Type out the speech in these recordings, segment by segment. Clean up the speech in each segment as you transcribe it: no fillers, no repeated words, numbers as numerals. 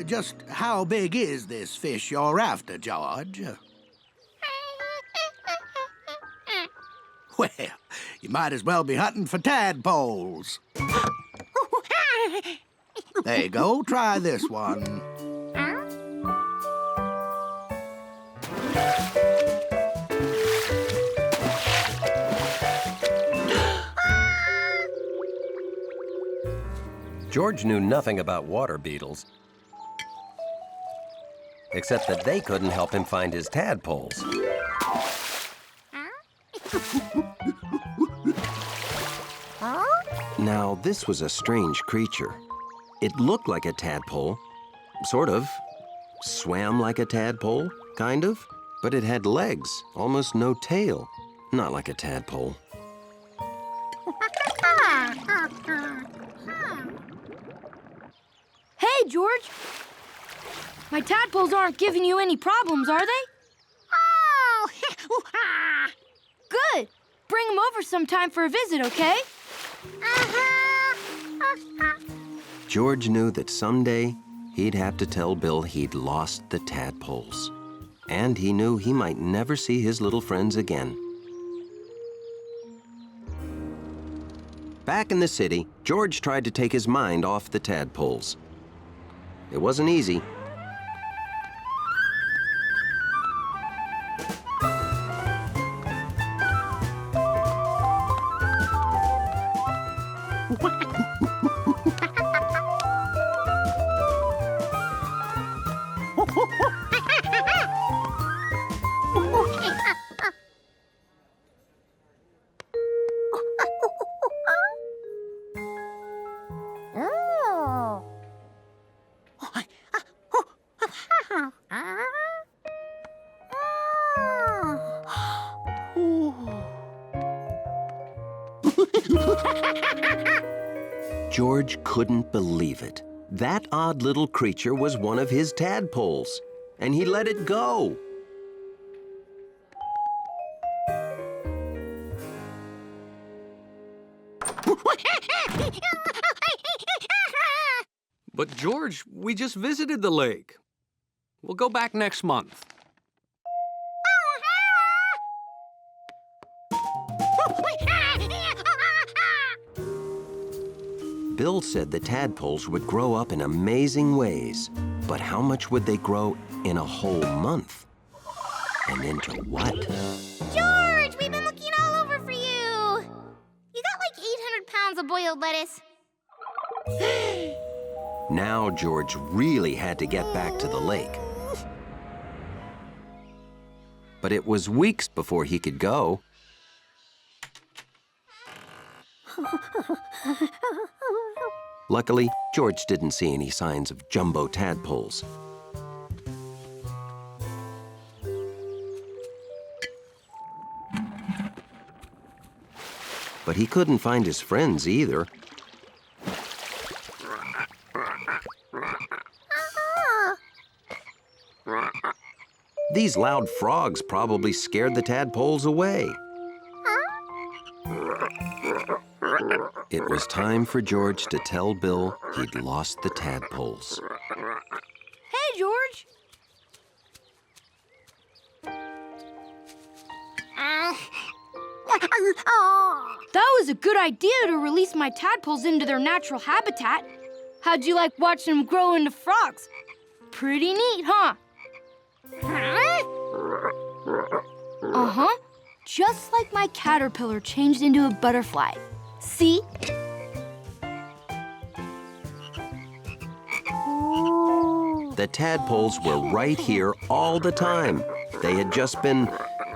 Just how big is this fish you're after, George? Well, you might as well be hunting for tadpoles. There you go. Try this one. George knew nothing about water beetles, except that they couldn't help him find his tadpoles. Now, this was a strange creature. It looked like a tadpole, sort of. Swam like a tadpole, kind of. But it had legs, almost no tail. Not like a tadpole. Hey, George. My tadpoles aren't giving you any problems, are they? Oh! Good. Bring them over sometime for a visit, okay? George knew that someday he'd have to tell Bill he'd lost the tadpoles. And he knew he might never see his little friends again. Back in the city, George tried to take his mind off the tadpoles. It wasn't easy. George couldn't believe it. That odd little creature was one of his tadpoles, and he let it go. But George, we just visited the lake. We'll go back next month. Bill said the tadpoles would grow up in amazing ways, but how much would they grow in a whole month? And into what? George, we've been looking all over for you. You got like 800 pounds of boiled lettuce. Now George really had to get back to the lake. But it was weeks before he could go. Luckily, George didn't see any signs of jumbo tadpoles. But he couldn't find his friends either. These loud frogs probably scared the tadpoles away. It was time for George to tell Bill he'd lost the tadpoles. Hey, George. That was a good idea to release my tadpoles into their natural habitat. How'd you like watching them grow into frogs? Pretty neat, huh? Uh-huh. Just like my caterpillar changed into a butterfly. See? The tadpoles were right here all the time. They had just been,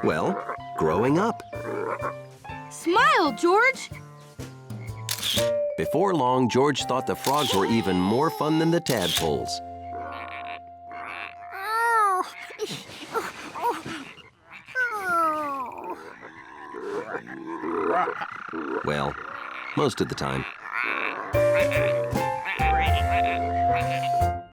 well, growing up. Smile, George! Before long, George thought the frogs were even more fun than the tadpoles. Well, most of the time.